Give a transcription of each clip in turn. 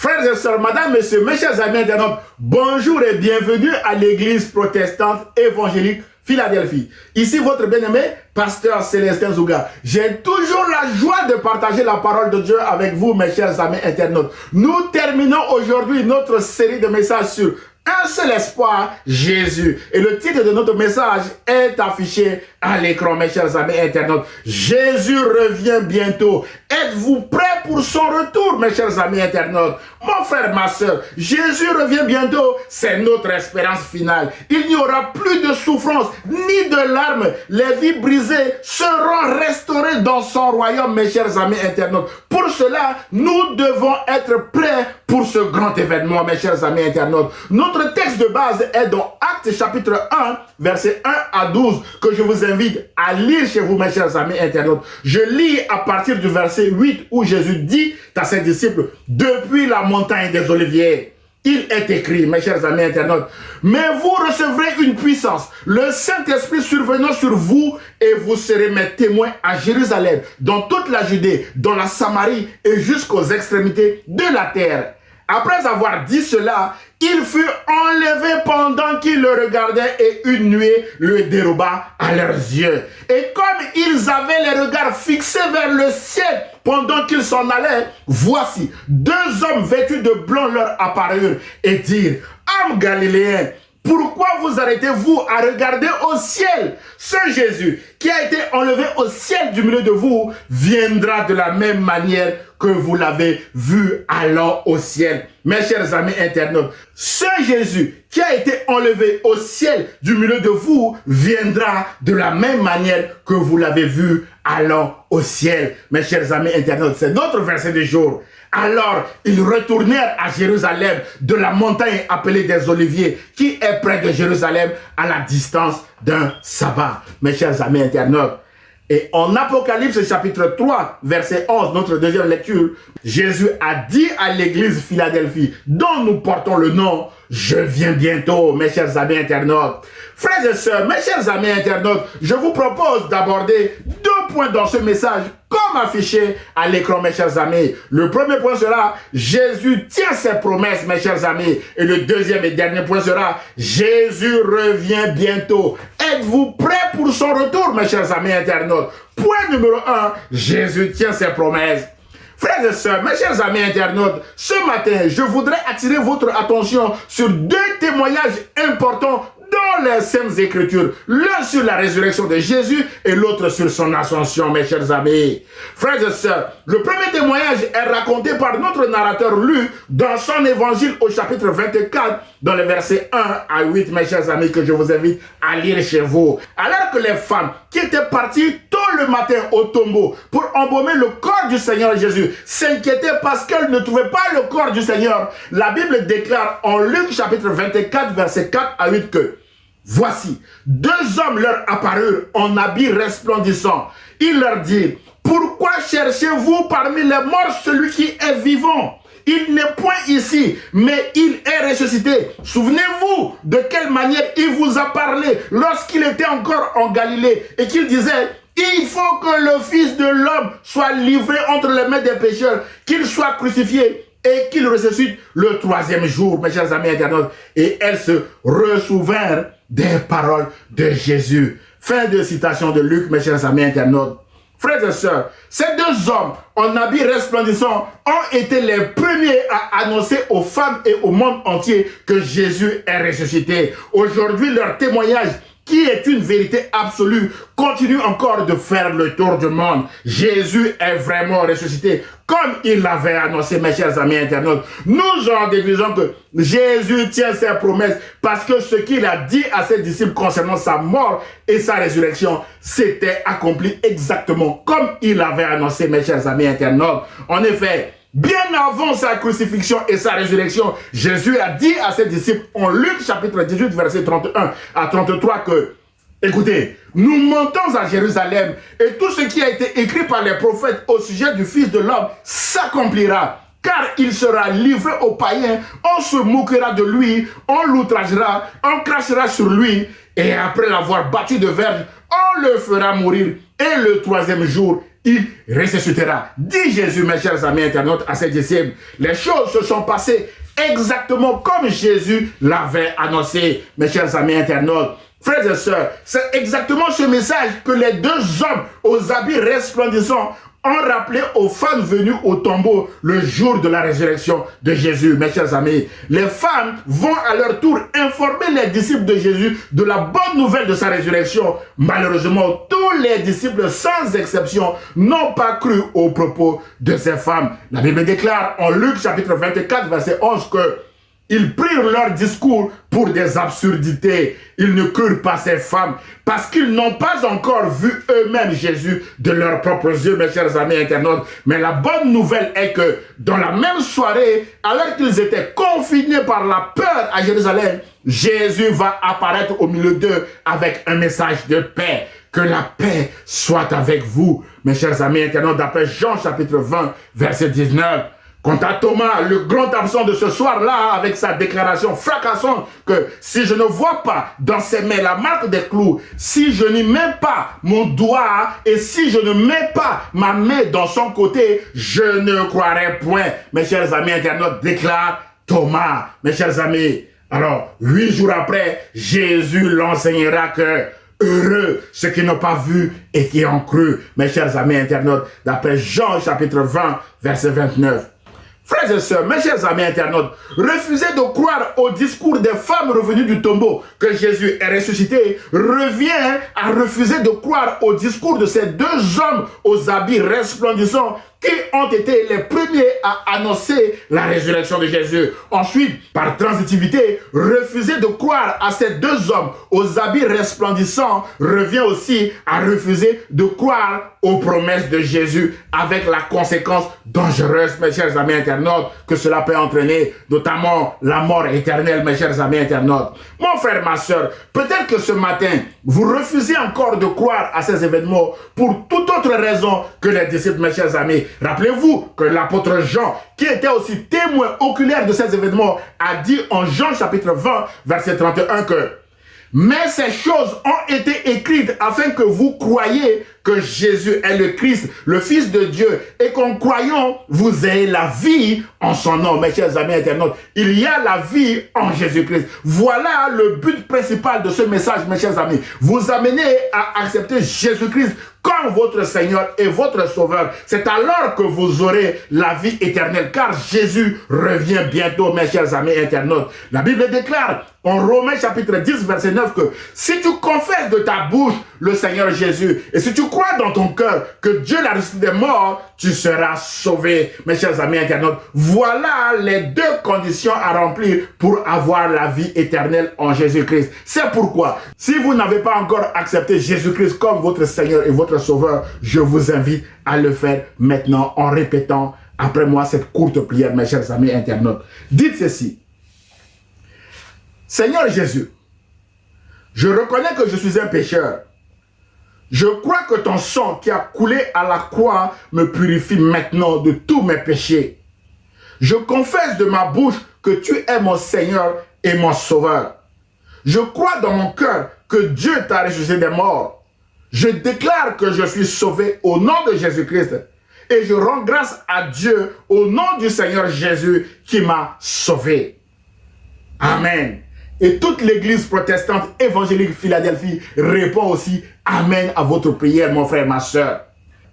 Frères et sœurs, madame, messieurs, mes chers amis internautes, bonjour et bienvenue à l'église protestante évangélique Philadelphie. Ici votre bien-aimé, pasteur Célestin Zouga. J'ai toujours la joie de partager la parole de Dieu avec vous, mes chers amis internautes. Nous terminons aujourd'hui notre série de messages sur un seul espoir, Jésus. Et le titre de notre message est affiché à l'écran, mes chers amis internautes. Jésus revient bientôt. Êtes-vous prêts pour son retour, mes chers amis internautes? Mon frère, ma soeur, Jésus revient bientôt. C'est notre espérance finale. Il n'y aura plus de souffrance, ni de larmes. Les vies brisées seront restaurées dans son royaume, mes chers amis internautes. Pour cela, nous devons être prêts pour ce grand événement, mes chers amis internautes. Notre texte de base est dans Actes chapitre 1, versets 1 à 12, que je vous invite à lire chez vous, mes chers amis internautes. Je lis à partir du verset 8 où Jésus dit à ses disciples, depuis la montagne des Oliviers, il est écrit, mes chers amis internautes, mais vous recevrez une puissance, le Saint-Esprit survenant sur vous, et vous serez mes témoins à Jérusalem, dans toute la Judée, dans la Samarie et jusqu'aux extrémités de la terre. Après avoir dit cela, il fut enlevé pendant qu'ils le regardaient et une nuée le déroba à leurs yeux. Et comme ils avaient les regards fixés vers le ciel pendant qu'ils s'en allaient, voici, deux hommes vêtus de blanc leur apparurent et dirent, « Hommes galiléens, pourquoi vous arrêtez-vous à regarder au ciel? Ce Jésus qui a été enlevé au ciel du milieu de vous viendra de la même manière que vous l'avez vu alors au ciel. » Mes chers amis internautes, ce Jésus qui a été enlevé au ciel du milieu de vous viendra de la même manière que vous l'avez vu alors au ciel. Mes chers amis internautes, c'est notre verset du jour. Alors, ils retournèrent à Jérusalem de la montagne appelée des Oliviers, qui est près de Jérusalem à la distance d'un sabbat. Mes chers amis internautes, et en Apocalypse chapitre 3, verset 11, notre deuxième lecture, Jésus a dit à l'église Philadelphie, dont nous portons le nom, je viens bientôt, mes chers amis internautes. Frères et sœurs, mes chers amis internautes, je vous propose d'aborder deux points dans ce message, comme affiché à l'écran, mes chers amis. Le premier point sera, Jésus tient ses promesses, mes chers amis. Et le deuxième et dernier point sera, Jésus revient bientôt. Êtes-vous prêts pour son retour, mes chers amis internautes? Point numéro 1, Jésus tient ses promesses. Frères et sœurs, mes chers amis internautes, ce matin, je voudrais attirer votre attention sur deux témoignages importants dans les Saintes Écritures, l'un sur la résurrection de Jésus et l'autre sur son ascension, mes chers amis. Frères et sœurs, le premier témoignage est raconté par notre narrateur Luc dans son évangile au chapitre 24, dans les versets 1 à 8, mes chers amis, que je vous invite à lire chez vous. Alors que les femmes qui étaient parties tôt le matin au tombeau pour embaumer le corps du Seigneur Jésus s'inquiétaient parce qu'elles ne trouvaient pas le corps du Seigneur, la Bible déclare en Luc chapitre 24, versets 4 à 8 que voici, deux hommes leur apparurent en habits resplendissants. Ils leur dirent, pourquoi cherchez-vous parmi les morts celui qui est vivant? Il n'est point ici, mais il est ressuscité. Souvenez-vous de quelle manière il vous a parlé lorsqu'il était encore en Galilée et qu'il disait, il faut que le Fils de l'homme soit livré entre les mains des pécheurs, qu'il soit crucifié et qu'il ressuscite le troisième jour, mes chers amis internautes. Et elles se ressouvinrent des paroles de Jésus. Fin de citation de Luc, mes chers amis internautes. Frères et sœurs, ces deux hommes en habits resplendissants ont été les premiers à annoncer aux femmes et au monde entier que Jésus est ressuscité. Aujourd'hui, leur témoignage, qui est une vérité absolue, continue encore de faire le tour du monde. Jésus est vraiment ressuscité, comme il l'avait annoncé, mes chers amis internautes. Nous en déduisons que Jésus tient ses promesses parce que ce qu'il a dit à ses disciples concernant sa mort et sa résurrection s'était accompli exactement comme il l'avait annoncé, mes chers amis internautes. En effet, bien avant sa crucifixion et sa résurrection, Jésus a dit à ses disciples en Luc chapitre 18, verset 31 à 33 que, écoutez, nous montons à Jérusalem et tout ce qui a été écrit par les prophètes au sujet du Fils de l'homme s'accomplira. Car il sera livré aux païens, on se moquera de lui, on l'outragera, on crachera sur lui, et après l'avoir battu de verge, on le fera mourir, et le troisième jour, il ressuscitera. Dit Jésus, mes chers amis internautes, à ses disciples, les choses se sont passées exactement comme Jésus l'avait annoncé, mes chers amis internautes. Frères et sœurs, c'est exactement ce message que les deux hommes aux habits resplendissants ont rappelé aux femmes venues au tombeau le jour de la résurrection de Jésus, mes chers amis. Les femmes vont à leur tour informer les disciples de Jésus de la bonne nouvelle de sa résurrection. Malheureusement, tous les disciples, sans exception, n'ont pas cru aux propos de ces femmes. La Bible déclare en Luc chapitre 24, verset 11 que ils prirent leur discours pour des absurdités. Ils ne crurent pas ces femmes parce qu'ils n'ont pas encore vu eux-mêmes Jésus de leurs propres yeux, mes chers amis internautes. Mais la bonne nouvelle est que dans la même soirée, alors qu'ils étaient confinés par la peur à Jérusalem, Jésus va apparaître au milieu d'eux avec un message de paix. Que la paix soit avec vous, mes chers amis internautes, d'après Jean chapitre 20, verset 19. Quant à Thomas, le grand absent de ce soir-là, avec sa déclaration fracassante que si je ne vois pas dans ses mains la marque des clous, si je n'y mets pas mon doigt et si je ne mets pas ma main dans son côté, je ne croirai point. Mes chers amis internautes, déclare Thomas. Mes chers amis, alors 8 jours après, Jésus l'enseignera que heureux ceux qui n'ont pas vu et qui ont cru. Mes chers amis internautes, d'après Jean chapitre 20, verset 29. Frères et sœurs, mes chers amis internautes, refuser de croire au discours des femmes revenues du tombeau que Jésus est ressuscité revient à refuser de croire au discours de ces deux hommes aux habits resplendissants qui ont été les premiers à annoncer la résurrection de Jésus. Ensuite, par transitivité, refuser de croire à ces deux hommes aux habits resplendissants revient aussi à refuser de croire aux promesses de Jésus avec la conséquence dangereuse, mes chers amis internautes, que cela peut entraîner, notamment la mort éternelle, mes chers amis internautes. Mon frère, ma soeur, peut-être que ce matin, vous refusez encore de croire à ces événements pour toute autre raison que les disciples, mes chers amis. Rappelez-vous que l'apôtre Jean, qui était aussi témoin oculaire de ces événements, a dit en Jean chapitre 20, verset 31 que « Mais ces choses ont été écrites afin que vous croyiez que Jésus est le Christ, le Fils de Dieu, et qu'en croyant, vous ayez la vie en son nom. » Mes chers amis internautes, il y a la vie en Jésus-Christ. Voilà le but principal de ce message, mes chers amis. Vous amener à accepter Jésus-Christ comme votre Seigneur et votre Sauveur. C'est alors que vous aurez la vie éternelle, car Jésus revient bientôt, mes chers amis internautes. La Bible déclare en Romains chapitre 10, verset 9 que si tu confesses de ta bouche le Seigneur Jésus, et si tu crois dans ton cœur que Dieu l'a ressuscité des morts, tu seras sauvé. Mes chers amis internautes, voilà les deux conditions à remplir pour avoir la vie éternelle en Jésus-Christ. C'est pourquoi, si vous n'avez pas encore accepté Jésus-Christ comme votre Seigneur et votre Sauveur, je vous invite à le faire maintenant en répétant après moi cette courte prière, mes chers amis internautes. Dites ceci. Seigneur Jésus, je reconnais que je suis un pécheur. Je crois que ton sang qui a coulé à la croix me purifie maintenant de tous mes péchés. Je confesse de ma bouche que tu es mon Seigneur et mon Sauveur. Je crois dans mon cœur que Dieu t'a ressuscité des morts. Je déclare que je suis sauvé au nom de Jésus-Christ. Et je rends grâce à Dieu au nom du Seigneur Jésus qui m'a sauvé. Amen. Et toute l'église protestante évangélique Philadelphie répond aussi Amen à votre prière, mon frère, ma soeur.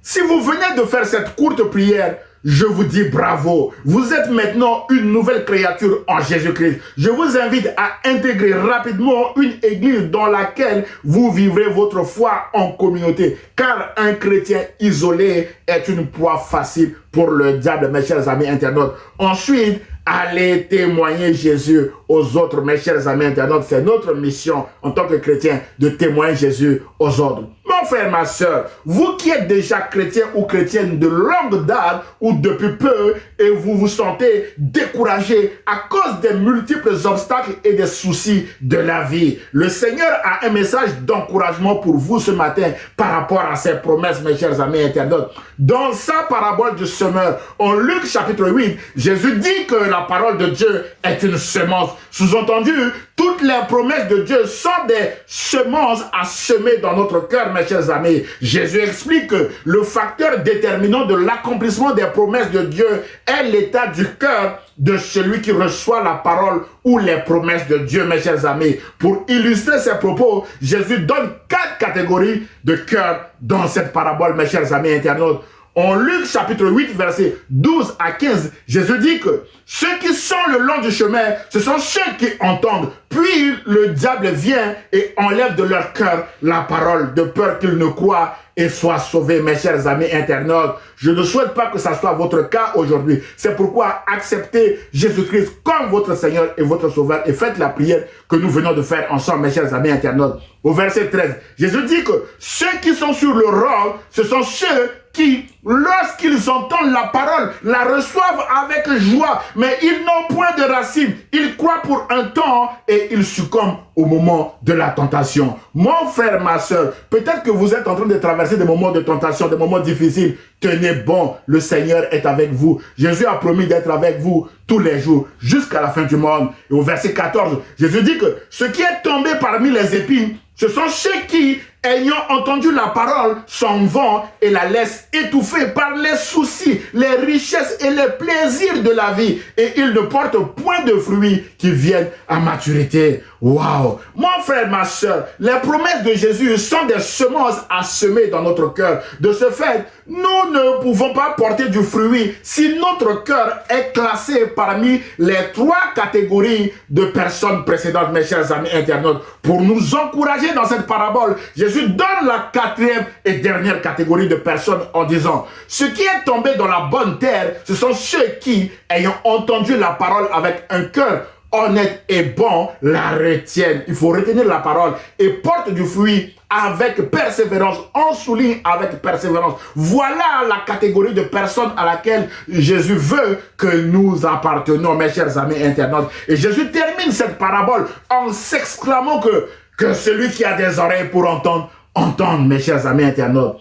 Si vous venez de faire cette courte prière, je vous dis bravo. Vous êtes maintenant une nouvelle créature en Jésus-Christ. Je vous invite à intégrer rapidement une église dans laquelle vous vivrez votre foi en communauté. Car un chrétien isolé est une proie facile pour le diable, mes chers amis internautes. Ensuite, allez témoigner Jésus aux autres, mes chers amis internautes. C'est notre mission en tant que chrétien de témoigner Jésus aux autres. Mon frère, ma soeur, vous qui êtes déjà chrétien ou chrétienne de longue date ou depuis peu et vous vous sentez découragé à cause des multiples obstacles et des soucis de la vie, le Seigneur a un message d'encouragement pour vous ce matin par rapport à ses promesses, mes chers amis internautes. Dans sa parabole du semeur, en Luc chapitre 8, Jésus dit que la parole de Dieu est une semence. Sous-entendu, toutes les promesses de Dieu sont des semences à semer dans notre cœur, mes chers chers amis. Jésus explique que le facteur déterminant de l'accomplissement des promesses de Dieu est l'état du cœur de celui qui reçoit la parole ou les promesses de Dieu, mes chers amis. Pour illustrer ses propos, Jésus donne 4 catégories de cœur dans cette parabole, mes chers amis internautes. En Luc chapitre 8, versets 12 à 15, Jésus dit que ceux qui sont le long du chemin, ce sont ceux qui entendent. Puis le diable vient et enlève de leur cœur la parole, de peur qu'ils ne croient et soient sauvés. Mes chers amis internautes, je ne souhaite pas que ça soit votre cas aujourd'hui. C'est pourquoi acceptez Jésus-Christ comme votre Seigneur et votre Sauveur et faites la prière que nous venons de faire ensemble, mes chers amis internautes. Au verset 13, Jésus dit que ceux qui sont sur le rôle, ce sont ceux qui, lorsqu'ils entendent la parole, la reçoivent avec joie, mais ils n'ont point de racines. Ils croient pour un temps et ils succombent au moment de la tentation. Mon frère, ma soeur, peut-être que vous êtes en train de traverser des moments de tentation, des moments difficiles. Tenez bon, le Seigneur est avec vous. Jésus a promis d'être avec vous tous les jours jusqu'à la fin du monde. Et au verset 14, Jésus dit que ce qui est tombé parmi les épines, ce sont ceux qui, ayant entendu la parole, s'en vont et la laissent étouffer par les soucis, les richesses et les plaisirs de la vie. Et ils ne portent point de fruits qui viennent à maturité. Waouh! Mon frère, ma soeur, les promesses de Jésus sont des semences à semer dans notre cœur. De ce fait, nous ne pouvons pas porter du fruit si notre cœur est classé parmi les 3 catégories de personnes précédentes, mes chers amis internautes. Pour nous encourager dans cette parabole, Jésus donne la 4e et dernière catégorie de personnes en disant: ce qui est tombé dans la bonne terre, ce sont ceux qui, ayant entendu la parole avec un cœur honnête et bon, la retiennent. Il faut retenir la parole et porte du fruit avec persévérance. On souligne avec persévérance. Voilà la catégorie de personnes à laquelle Jésus veut que nous appartenons, mes chers amis internautes. Et Jésus termine cette parabole en s'exclamant que celui qui a des oreilles pour entendre, entende, mes chers amis internautes.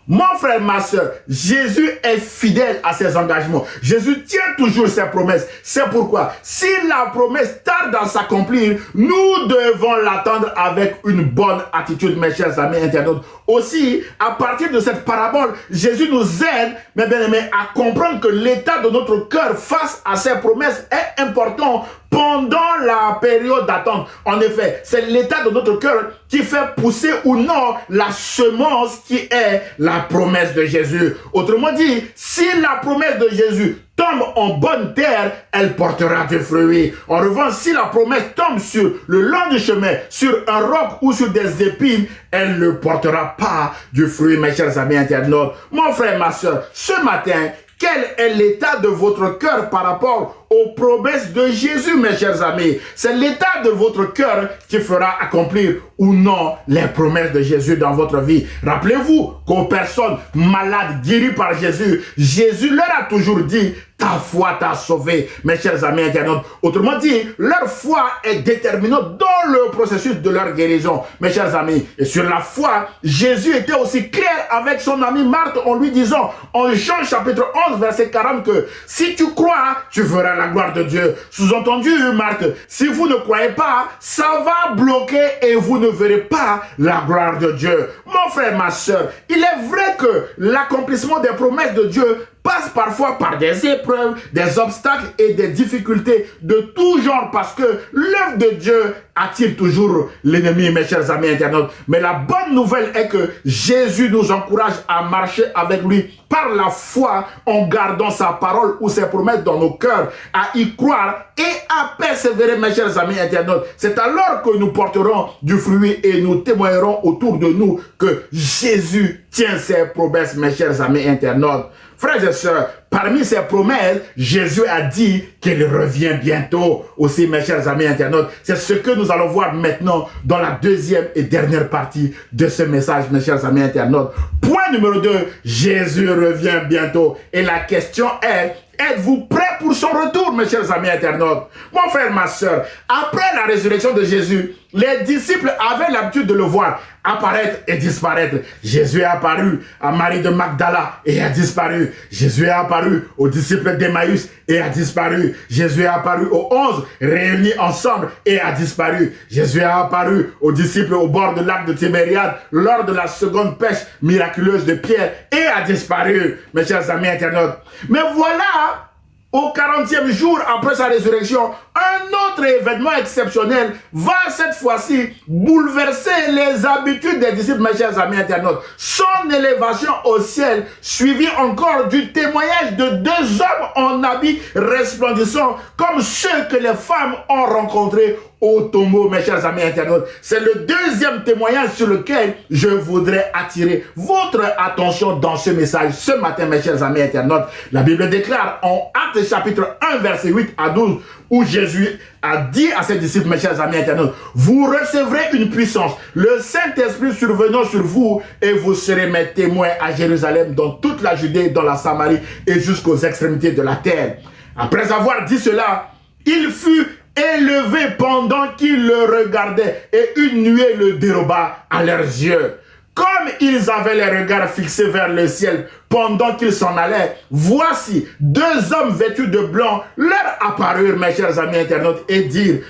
Mon frère, ma soeur, Jésus est fidèle à ses engagements. Jésus tient toujours ses promesses. C'est pourquoi, si la promesse tarde à s'accomplir, nous devons l'attendre avec une bonne attitude, mes chers amis internautes. Aussi, à partir de cette parabole, Jésus nous aide, mes bien-aimés, à comprendre que l'état de notre cœur face à ses promesses est important pendant la période d'attente. En effet, c'est l'état de notre cœur qui fait pousser ou non la semence qui est la promesse de Jésus. Autrement dit, si la promesse de Jésus tombe en bonne terre, elle portera du fruit. En revanche, si la promesse tombe sur le long du chemin, sur un roc ou sur des épines, elle ne portera pas du fruit, mes chers amis internautes. Mon frère, ma soeur, ce matin, quel est l'état de votre cœur par rapport aux promesses de Jésus, mes chers amis? C'est l'état de votre cœur qui fera accomplir ou non les promesses de Jésus dans votre vie. Rappelez-vous qu'aux personnes malades guéries par Jésus, Jésus leur a toujours dit: ta foi t'a sauvé, mes chers amis internautes. Autrement dit, leur foi est déterminante dans le processus de leur guérison, mes chers amis. Et sur la foi, Jésus était aussi clair avec son amie Marthe en lui disant, en Jean chapitre 11, verset 40, que si tu crois, tu verras la gloire de Dieu. Sous-entendu, Marthe, si vous ne croyez pas, ça va bloquer et vous ne verrez pas la gloire de Dieu. Mon frère, ma soeur, il est vrai que l'accomplissement des promesses de Dieu passe parfois par des épreuves, des obstacles et des difficultés de tout genre, parce que l'œuvre de Dieu attire toujours l'ennemi, mes chers amis internautes. Mais la bonne nouvelle est que Jésus nous encourage à marcher avec lui par la foi, en gardant sa parole ou ses promesses dans nos cœurs, à y croire et à persévérer, mes chers amis internautes. C'est alors que nous porterons du fruit et nous témoignerons autour de nous que Jésus tient ses promesses, mes chers amis internautes. Frères et sœurs, parmi ces promesses, Jésus a dit qu'il revient bientôt. Aussi, mes chers amis internautes, c'est ce que nous allons voir maintenant dans la deuxième et dernière partie de ce message, mes chers amis internautes. Point numéro 2, Jésus revient bientôt. Et la question est, êtes-vous prêts pour son retour, mes chers amis internautes? Mon frère, ma soeur, après la résurrection de Jésus, les disciples avaient l'habitude de le voir apparaître et disparaître. Jésus est apparu à Marie de Magdala et a disparu. Jésus est apparu apparu aux disciples d'Emmaüs et a disparu. Jésus est apparu aux 11 réunis ensemble et a disparu. Jésus est apparu aux disciples au bord du lac de Tibériade lors de la seconde pêche miraculeuse de Pierre et a disparu, mes chers amis internautes. Mais voilà, au 40e jour après sa résurrection, un autre événement exceptionnel va cette fois-ci bouleverser les habitudes des disciples, mes chers amis internautes. Son élévation au ciel, suivie encore du témoignage de 2 hommes en habits resplendissants, comme ceux que les femmes ont rencontrés au tombeau, mes chers amis internautes. C'est le deuxième témoignage sur lequel je voudrais attirer votre attention dans ce message ce matin, mes chers amis internautes. La Bible déclare en Actes chapitre 1, verset 8 à 12, où Jésus a dit à ses disciples, mes chers amis internautes, vous recevrez une puissance, le Saint-Esprit survenant sur vous, et vous serez mes témoins à Jérusalem, dans toute la Judée, dans la Samarie et jusqu'aux extrémités de la terre. Après avoir dit cela, il fut élevé pendant qu'ils le regardaient, et une nuée le déroba à leurs yeux. Comme ils avaient les regards fixés vers le ciel pendant qu'ils s'en allaient, voici 2 hommes vêtus de blanc leur apparurent, mes chers amis internautes, et dirent,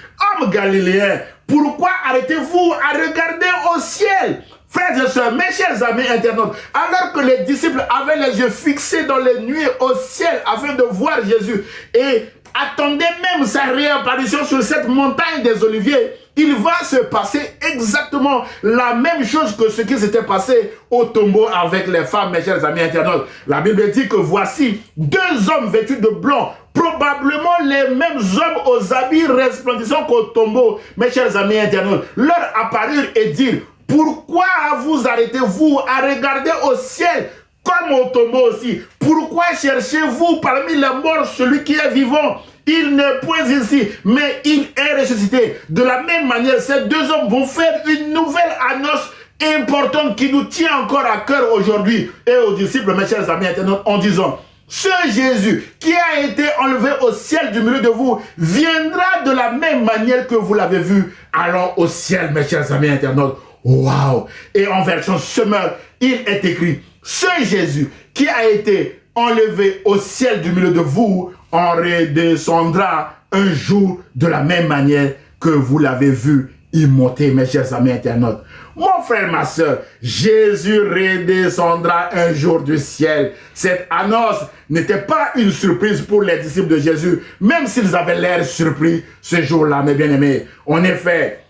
hommes galiléens, pourquoi arrêtez-vous à regarder au ciel? Frères et sœurs, mes chers amis internautes, alors que les disciples avaient les yeux fixés dans les nuées au ciel afin de voir Jésus et attendaient même sa réapparition sur cette montagne des Oliviers, il va se passer exactement la même chose que ce qui s'était passé au tombeau avec les femmes, mes chers amis internautes. La Bible dit que voici 2 hommes vêtus de blanc, probablement les mêmes hommes aux habits resplendissants qu'au tombeau, mes chers amis internautes, leur apparurent et dirent, pourquoi vous arrêtez-vous à regarder au ciel comme au tombeau aussi? Pourquoi cherchez-vous parmi les morts celui qui est vivant? Il n'est point ici, mais il est ressuscité. De la même manière, ces 2 hommes vont faire une nouvelle annonce importante qui nous tient encore à cœur aujourd'hui et aux disciples, mes chers amis internautes, en disant, ce Jésus qui a été enlevé au ciel du milieu de vous viendra de la même manière que vous l'avez vu. Allons au ciel, mes chers amis internautes. Waouh! Et en version semeur, il est écrit, ce Jésus qui a été enlevé au ciel du milieu de vous en redescendra un jour de la même manière que vous l'avez vu y monter, mes chers amis internautes. Mon frère, ma soeur, Jésus redescendra un jour du ciel. Cette annonce n'était pas une surprise pour les disciples de Jésus, même s'ils avaient l'air surpris ce jour-là, mes bien-aimés. En effet,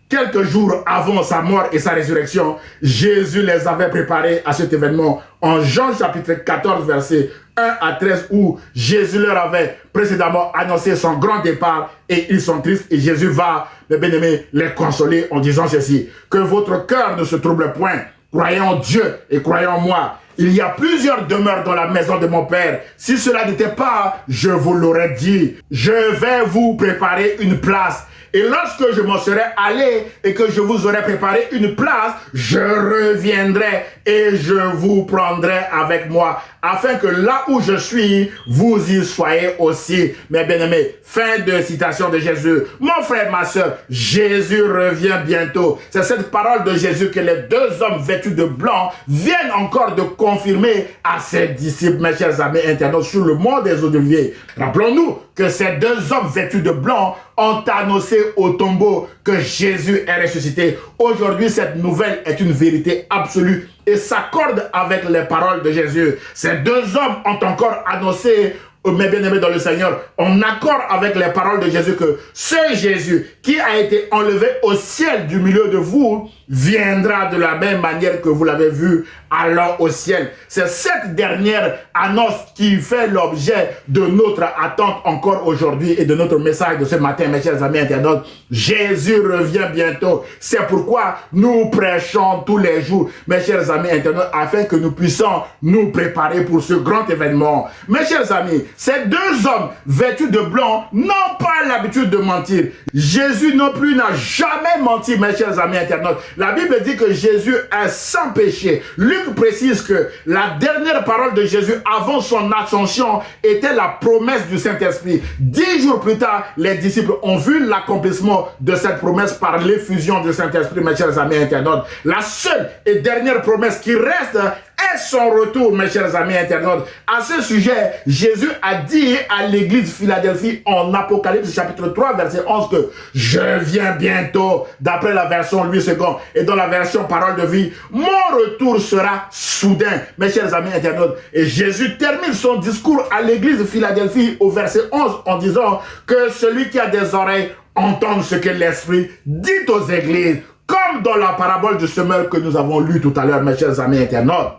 quelques jours avant sa mort et sa résurrection, Jésus les avait préparés à cet événement en Jean chapitre 14, verset 1 à 13, où Jésus leur avait précédemment annoncé son grand départ et ils sont tristes et Jésus va, mes bien-aimés, les consoler en disant ceci, que votre cœur ne se trouble point, croyez en Dieu et croyez en moi. Il y a plusieurs demeures dans la maison de mon Père. Si cela n'était pas, je vous l'aurais dit. Je vais vous préparer une place. Et lorsque je m'en serai allé et que je vous aurai préparé une place, je reviendrai et je vous prendrai avec moi, afin que là où je suis, vous y soyez aussi, mes bien-aimés. Fin de citation de Jésus. Mon frère, ma soeur, Jésus revient bientôt. C'est cette parole de Jésus que les 2 hommes vêtus de blanc viennent encore de confirmer à ses disciples, mes chers amis internautes, sur le mont des Oliviers. Rappelons-nous que ces 2 hommes vêtus de blanc ont annoncé au tombeau que Jésus est ressuscité. Aujourd'hui, cette nouvelle est une vérité absolue et s'accorde avec les paroles de Jésus. Ces 2 hommes ont encore annoncé, mes bien-aimés dans le Seigneur, en accord avec les paroles de Jésus, que ce Jésus qui a été enlevé au ciel du milieu de vous viendra de la même manière que vous l'avez vu alors au ciel. C'est cette dernière annonce qui fait l'objet de notre attente encore aujourd'hui et de notre message de ce matin, mes chers amis internautes. Jésus revient bientôt. C'est pourquoi nous prêchons tous les jours, mes chers amis internautes, afin que nous puissions nous préparer pour ce grand événement. Mes chers amis, ces 2 hommes vêtus de blanc n'ont pas l'habitude de mentir. Jésus non plus n'a jamais menti, mes chers amis internautes. La Bible dit que Jésus est sans péché. Luc précise que la dernière parole de Jésus avant son ascension était la promesse du Saint-Esprit. 10 jours plus tard, les disciples ont vu l'accomplissement de cette promesse par l'effusion du Saint-Esprit, mes chers amis internautes. La seule et dernière promesse qui reste est son retour, mes chers amis internautes. À ce sujet, Jésus a dit à l'église Philadelphie en Apocalypse chapitre 3 verset 11 que je viens bientôt, d'après la version Louis II et dans la version Parole de vie, mon retour sera soudain, mes chers amis internautes. Et Jésus termine son discours à l'église Philadelphie au verset 11 en disant que celui qui a des oreilles entende ce que l'Esprit dit aux églises, comme dans la parabole du semeur que nous avons lu tout à l'heure, mes chers amis internautes.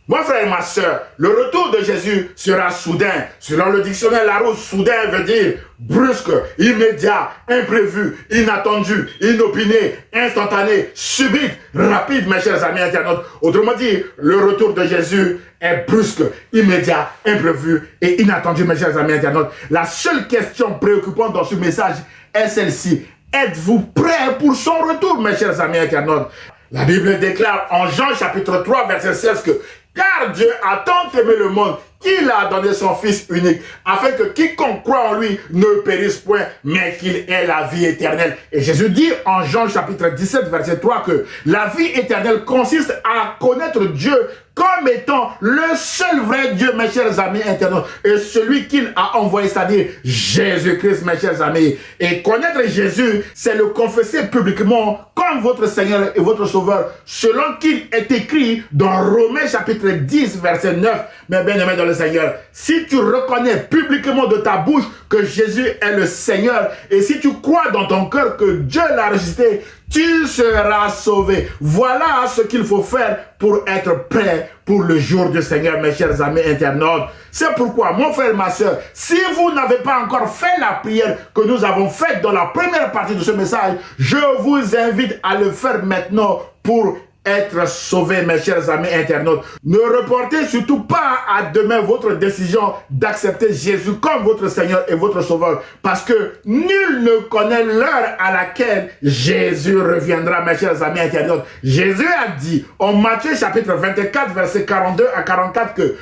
Mon frère et ma soeur, le retour de Jésus sera soudain. Selon le dictionnaire Larousse, soudain veut dire brusque, immédiat, imprévu, inattendu, inopiné, instantané, subite, rapide, mes chers amis internautes. Autrement dit, le retour de Jésus est brusque, immédiat, imprévu et inattendu, mes chers amis internautes. La seule question préoccupante dans ce message est celle-ci. Êtes-vous prêts pour son retour, mes chers amis internautes? La Bible déclare en Jean chapitre 3 verset 16 que car Dieu a tant aimé le monde qu'il a donné son Fils unique, afin que quiconque croit en lui ne périsse point, mais qu'il ait la vie éternelle. Et Jésus dit en Jean chapitre 17 verset 3 que la vie éternelle consiste à connaître Dieu comme étant le seul vrai Dieu, mes chers amis internautes, et celui qu'il a envoyé, c'est-à-dire Jésus-Christ, mes chers amis. Et connaître Jésus, c'est le confesser publiquement comme votre Seigneur et votre Sauveur, selon qu'il est écrit dans Romains chapitre 10, verset 9, mes bien-aimés dans le Seigneur. Si tu reconnais publiquement de ta bouche que Jésus est le Seigneur, et si tu crois dans ton cœur que Dieu l'a ressuscité, tu seras sauvé. Voilà ce qu'il faut faire pour être prêt pour le jour du Seigneur, mes chers amis internautes. C'est pourquoi, mon frère et ma soeur, si vous n'avez pas encore fait la prière que nous avons faite dans la première partie de ce message, je vous invite à le faire maintenant pour être sauvé, mes chers amis internautes. Ne reportez surtout pas à demain votre décision d'accepter Jésus comme votre Seigneur et votre Sauveur, parce que nul ne connaît l'heure à laquelle Jésus reviendra, mes chers amis internautes. Jésus a dit en Matthieu chapitre 24 verset 42 à 44 que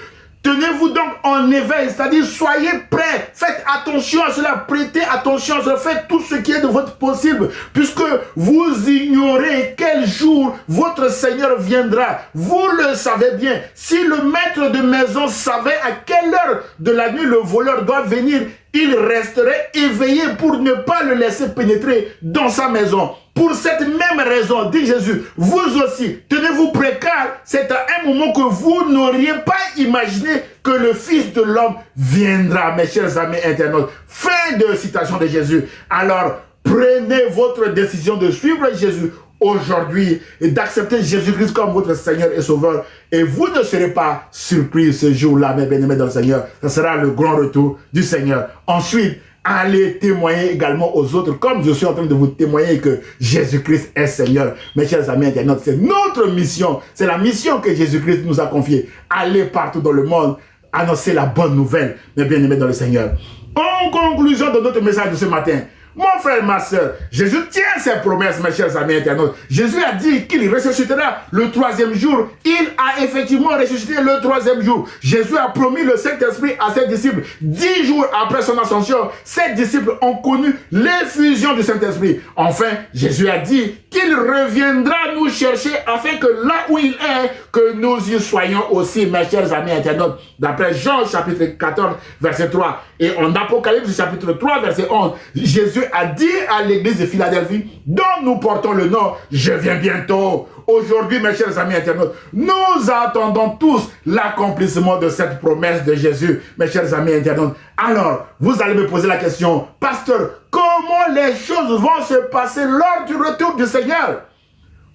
tenez-vous donc en éveil, c'est-à-dire soyez prêts, faites attention à cela, prêtez attention à cela, faites tout ce qui est de votre possible, puisque vous ignorez quel jour votre Seigneur viendra. Vous le savez bien, si le maître de maison savait à quelle heure de la nuit le voleur doit venir, il resterait éveillé pour ne pas le laisser pénétrer dans sa maison. Pour cette même raison, dit Jésus, vous aussi, tenez-vous prêts car c'est à un moment que vous n'auriez pas imaginé que le Fils de l'homme viendra, mes chers amis internautes. Fin de citation de Jésus. Alors, prenez votre décision de suivre Jésus aujourd'hui et d'accepter Jésus-Christ comme votre Seigneur et Sauveur. Et vous ne serez pas surpris ce jour-là, mes bien-aimés dans le Seigneur. Ce sera le grand retour du Seigneur. Ensuite, allez témoigner également aux autres, comme je suis en train de vous témoigner que Jésus-Christ est Seigneur. Mes chers amis internautes, c'est notre mission. C'est la mission que Jésus-Christ nous a confiée. Allez partout dans le monde, annoncer la bonne nouvelle, mes bien-aimés dans le Seigneur. En conclusion de notre message de ce matin, mon frère, ma soeur, Jésus tient ses promesses, mes chers amis internautes. Jésus a dit qu'il ressuscitera le troisième jour. Il a effectivement ressuscité le troisième jour. Jésus a promis le Saint-Esprit à ses disciples. 10 jours après son ascension, ses disciples ont connu l'effusion du Saint-Esprit. Enfin, Jésus a dit qu'il reviendra nous chercher afin que là où il est, que nous y soyons aussi, mes chers amis internautes. D'après Jean chapitre 14, verset 3 et en Apocalypse chapitre 3, verset 11, Jésus a dit à l'église de Philadelphie, dont nous portons le nom, je viens bientôt. Aujourd'hui, mes chers amis internautes, nous attendons tous l'accomplissement de cette promesse de Jésus, mes chers amis internautes. Alors, vous allez me poser la question, pasteur, comment les choses vont se passer lors du retour du Seigneur?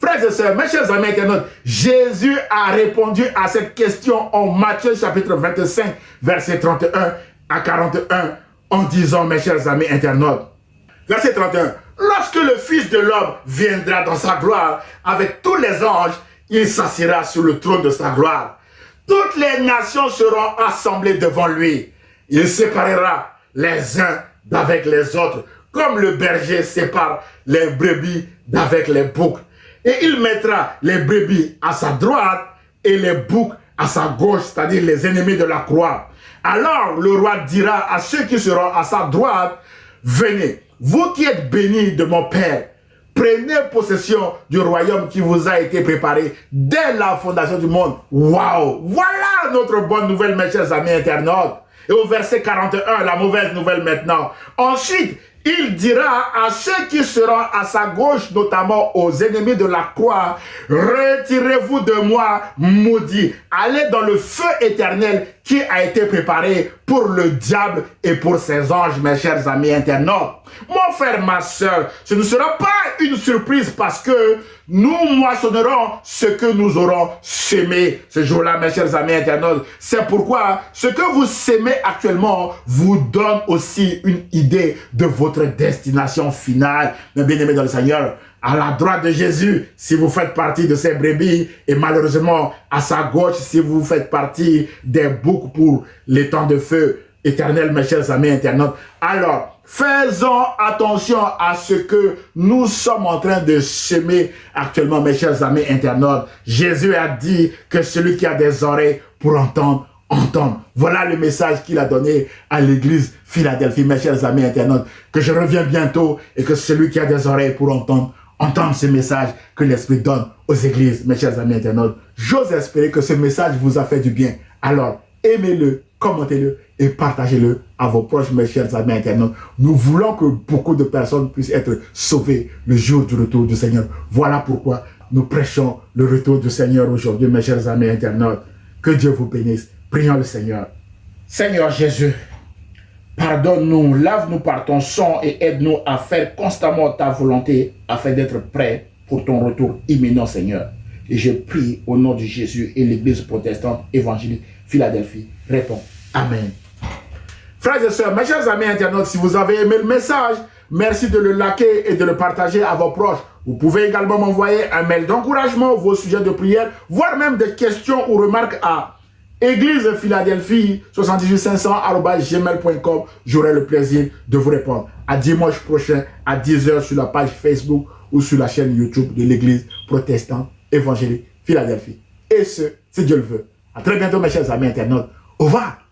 Frères et sœurs, mes chers amis internautes, Jésus a répondu à cette question en Matthieu chapitre 25, verset 31 à 41, en disant, mes chers amis internautes, verset 31, lorsque le Fils de l'homme viendra dans sa gloire avec tous les anges, il s'assiera sur le trône de sa gloire. Toutes les nations seront assemblées devant lui. Il séparera les uns d'avec les autres, comme le berger sépare les brebis d'avec les boucs. Et il mettra les brebis à sa droite et les boucs à sa gauche, c'est-à-dire les ennemis de la croix. Alors le roi dira à ceux qui seront à sa droite, venez, vous qui êtes bénis de mon Père, Prenez possession du royaume qui vous a été préparé dès la fondation du monde. Waouh! Voilà notre bonne nouvelle, mes chers amis internautes. Et au verset 41, la mauvaise nouvelle maintenant. Ensuite, il dira à ceux qui seront à sa gauche, notamment aux ennemis de la croix, retirez-vous de moi, maudits. Allez dans le feu éternel qui a été préparé pour le diable et pour ses anges, mes chers amis internautes. Mon frère, ma soeur, ce ne sera pas une surprise parce que nous moissonnerons ce que nous aurons semé ce jour-là, mes chers amis internautes. C'est pourquoi ce que vous semez actuellement vous donne aussi une idée de votre destination finale. Mes bien-aimés dans le Seigneur, à la droite de Jésus, si vous faites partie de ces brebis, et malheureusement à sa gauche, si vous faites partie des boucs pour les temps de feu éternel, mes chers amis internautes. Alors, faisons attention à ce que nous sommes en train de semer actuellement, mes chers amis internautes. Jésus a dit que celui qui a des oreilles pour entendre, entendre. Voilà le message qu'il a donné à l'église Philadelphie, mes chers amis internautes. Que je reviens bientôt et que celui qui a des oreilles pour entendre, entendre ce message que l'Esprit donne aux églises, mes chers amis internautes. J'ose espérer que ce message vous a fait du bien. Alors, aimez-le, commentez-le et partagez-le à vos proches, mes chers amis internautes. Nous voulons que beaucoup de personnes puissent être sauvées le jour du retour du Seigneur. Voilà pourquoi nous prêchons le retour du Seigneur aujourd'hui, mes chers amis internautes. Que Dieu vous bénisse. Prions le Seigneur. Seigneur Jésus, pardonne-nous, lave-nous par ton sang et aide-nous à faire constamment ta volonté afin d'être prêts pour ton retour imminent, Seigneur. Et je prie au nom de Jésus et l'Église protestante évangélique Philadelphie. Réponds. Amen. Frères et sœurs, mes chers amis internautes, si vous avez aimé le message, merci de le liker et de le partager à vos proches. Vous pouvez également m'envoyer un mail d'encouragement, vos sujets de prière, voire même des questions ou remarques à Église Philadelphie 78500@gmail.com. J'aurai le plaisir de vous répondre. À dimanche prochain à 10 h sur la page Facebook ou sur la chaîne YouTube de l'Église protestante évangélique Philadelphie. Et ce, si Dieu le veut. À très bientôt, mes chers amis internautes. Au revoir.